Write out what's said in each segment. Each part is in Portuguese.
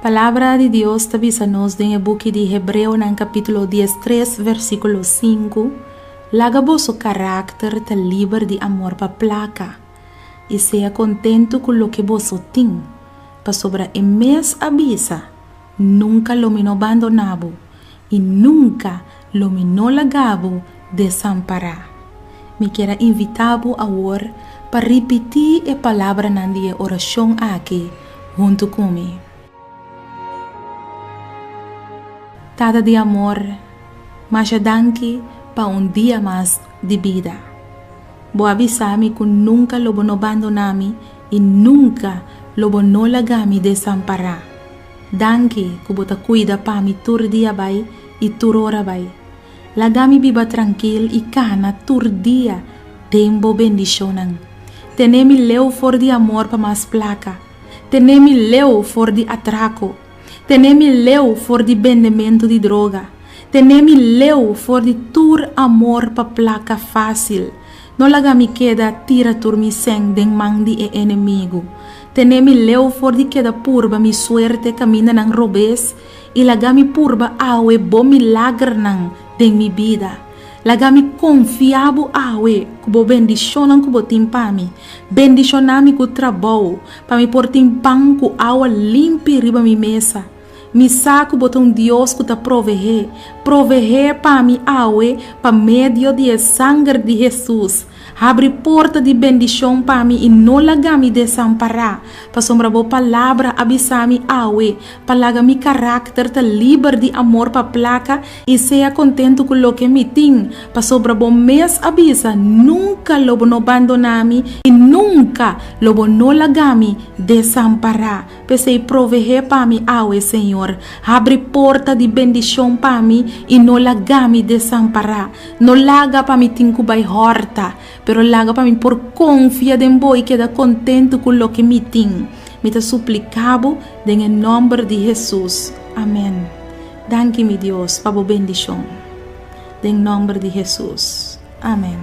Palavra de Deus te avisa-nos em book de Hebreu no capítulo 13, versículo 5. Laga vosso carácter te livre de amor pa placa e seja contento com o que vosso tem. Pa sobre o mês avisa, nunca lo mino abandonabo e nunca lo mino lagabo desamparar. Me quero invitar-vos a orar para repetir a palavra na oração aqui junto comigo. Tada de amor, mas danke para dia mais de vida. Vou avisar-me que nunca lo vou abandonar-me e nunca lo vou largar-me desamparar. Danke que você cuida para mim todo dia vai e toda hora vai. Lagar-me viva tranquilo e cana todo dia tempo bendicionan. Tenemi leu for de amor para mais placa. Tenemi leu for de atraco. Tenemi leu for de vendimento de droga. Tenemi leu for de tur amor pa placa fácil. No laga mi queda tira tur mi seng den mang di enemigo. Tenemi leu for de queda purba mi suerte camina nang robes. E laga mi purba awe bo milagre nang den mi vida. Laga mi confiabo awe kubo bendicionan kubo timpami. Bendicionami ku trabalho pa mi portim pão ku awa limpi riba mi mesa. Mi saco botão Deus que ta proveer para mi awe pa medio de sangue de Jesus. Abre porta de bendição para mim e não laga-me desamparar. Para sombra boa palavra avisar-me awe, para laga-me carácter te livre de amor para placa e seja contento com o que me tem. Para sombra boa mês avisa, nunca lo vou abandonar-me e nunca lo vou não laga-me desamparar. Pensei proveer para mim awe, Senhor. Abre porta de bendição para mim e não laga-me desamparar. Não laga para mim tinco by horta. Pero laga para mim por confia em boi e queda contente com o que me tem. Me te suplicabo em nome de Jesus. Amém. Danke-me Deus para a bendição. Em nome de Jesus. Amém.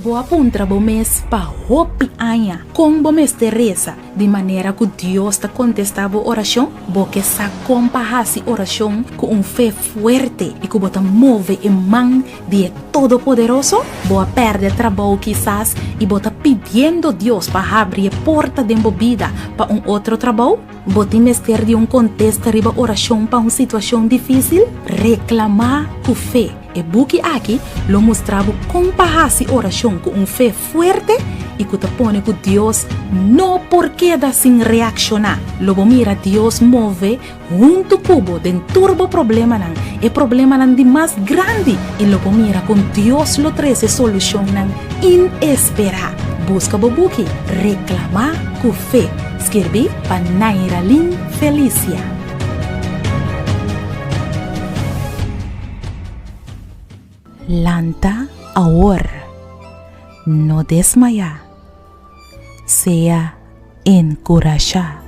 Boa puntra bo mês pa hopi anha com bo mês Teresa de maneira que Deus te contestava oração bo que sa compahasi oração com fé forte e que bota move em mão de todo poderoso boa perde trabalho quizás e bota pedindo Deus para abrir porta de vida para outro trabalho bota mester de contexto riba oração para situação difícil reclamar com fé. E buki aqui lo mostrava compahasi oração com fé forte e que te pone que Deus não porque da sem reaccionar. Logo mira Deus move junto cubo den turbo problema nan e problema nan de mais grande e logo mira com Deus lo treze solução nan inesperar. Busca bobuki reclamar com fé. Escrevi para Nairalin Felicia. Lanta ahora, no desmaya, sea encorajar.